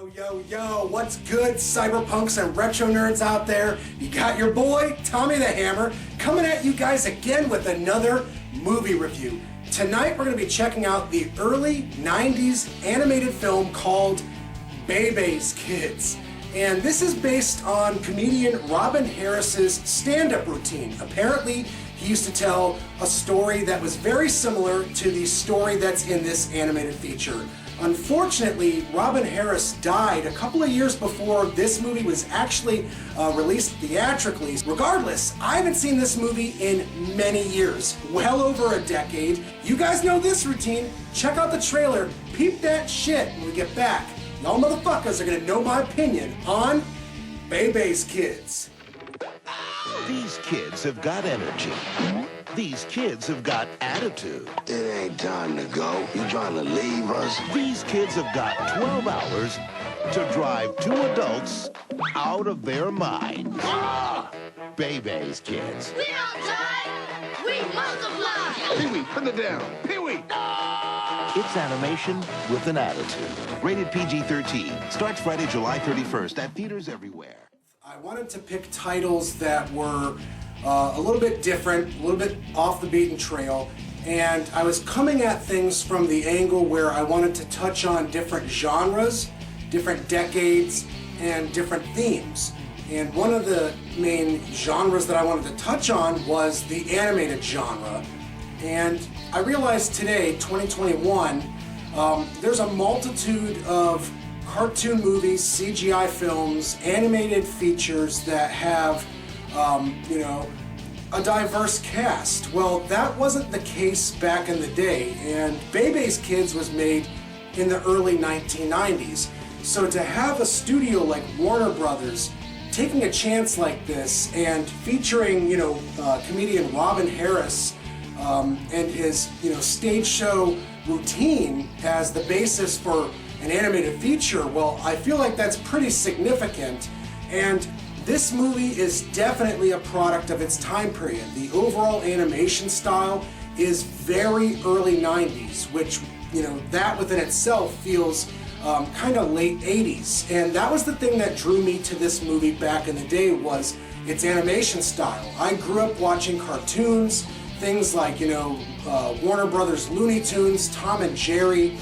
Yo, what's good, cyberpunks and retro nerds out there? You got your boy, Tommy the Hammer, coming at you guys again with another movie review. Tonight we're going to be checking out the early 90s animated film called BEBE'S Kids. And this is based on comedian Robin Harris's stand-up routine. Apparently, he used to tell a story that was very similar to the story that's in this animated feature. Unfortunately, Robin Harris died a couple of years before this movie was actually released theatrically. Regardless, I haven't seen this movie in many years, well over a decade. You guys know this routine. Check out the trailer, peep that shit when we get back. Y'all motherfuckers are gonna know my opinion on BEBE'S Kids. These kids have got energy. These kids have got attitude. It ain't time to go. You trying to leave us? These kids have got 12 hours to drive two adults out of their minds. BEBE'S Kids. We don't die, we multiply. Pee-wee, put it down. Pee-wee. It's animation with an attitude. Rated PG-13. Starts Friday, July 31st at theaters everywhere. I wanted to pick titles that were a little bit different, a little bit off the beaten trail, and I was coming at things from the angle where I wanted to touch on different genres, different decades, and different themes. And one of the main genres that I wanted to touch on was the animated genre. And I realized today, 2021, there's a multitude of cartoon movies, CGI films, animated features that have a diverse cast. Well, that wasn't the case back in the day, and BEBE'S Kids was made in the early 1990s. So to have a studio like Warner Brothers taking a chance like this and featuring, comedian Robin Harris and his, stage show routine as the basis for an animated feature, well, I feel like that's pretty significant. And this movie is definitely a product of its time period. The overall animation style is very early 90s, which, that within itself feels kind of late 80s. And that was the thing that drew me to this movie back in the day, was its animation style. I grew up watching cartoons, things like, Warner Brothers Looney Tunes, Tom and Jerry.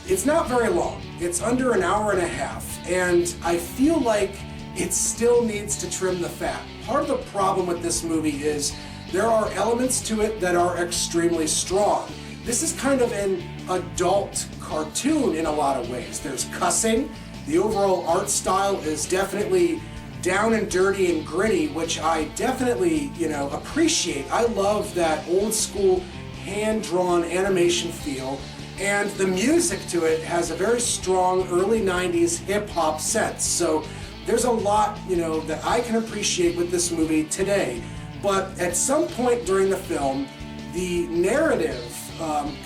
It's not very long. It's under an hour and a half, and I feel like it still needs to trim the fat. Part of the problem with this movie is there are elements to it that are extremely strong. This is kind of an adult cartoon in a lot of ways. There's cussing. The overall art style is definitely down and dirty and gritty, which I definitely, appreciate. I love that old school hand-drawn animation feel, and the music to it has a very strong early 90s hip-hop sense. So there's a lot, that I can appreciate with this movie today. But at some point during the film, the narrative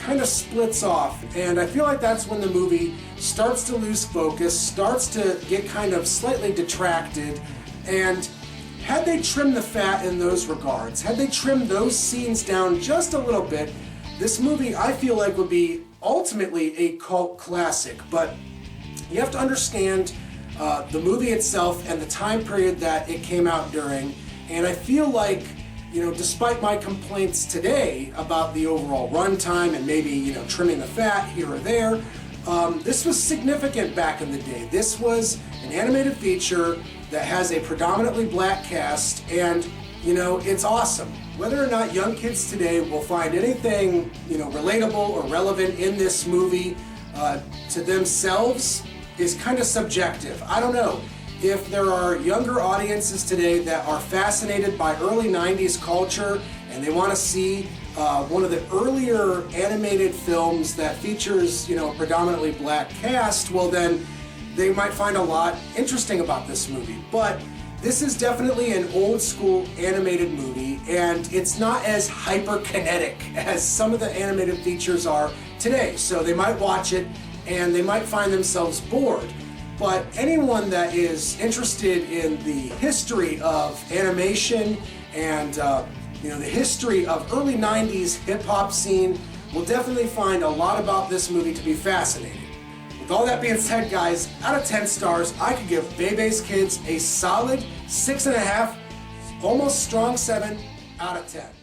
kind of splits off, and I feel like that's when the movie starts to lose focus, starts to get kind of slightly detracted. And had they trimmed the fat in those regards, had they trimmed those scenes down just a little bit, this movie, I feel like, would be ultimately a cult classic. But you have to understand the movie itself and the time period that it came out during. And I feel like, despite my complaints today about the overall runtime and maybe, trimming the fat here or there, this was significant back in the day. This was an animated feature that has a predominantly black cast, and, it's awesome. Whether or not young kids today will find anything, relatable or relevant in this movie to themselves is kind of subjective. I don't know. If there are younger audiences today that are fascinated by early 90s culture and they want to see one of the earlier animated films that features, a predominantly black cast, well then they might find a lot interesting about this movie. But this is definitely an old school animated movie, and it's not as hyperkinetic as some of the animated features are today. So they might watch it and they might find themselves bored. But anyone that is interested in the history of animation and the history of early 90s hip-hop scene will definitely find a lot about this movie to be fascinating. With all that being said, guys, out of 10 stars, I could give Bebe's Kids a solid 6.5, almost strong 7 out of 10.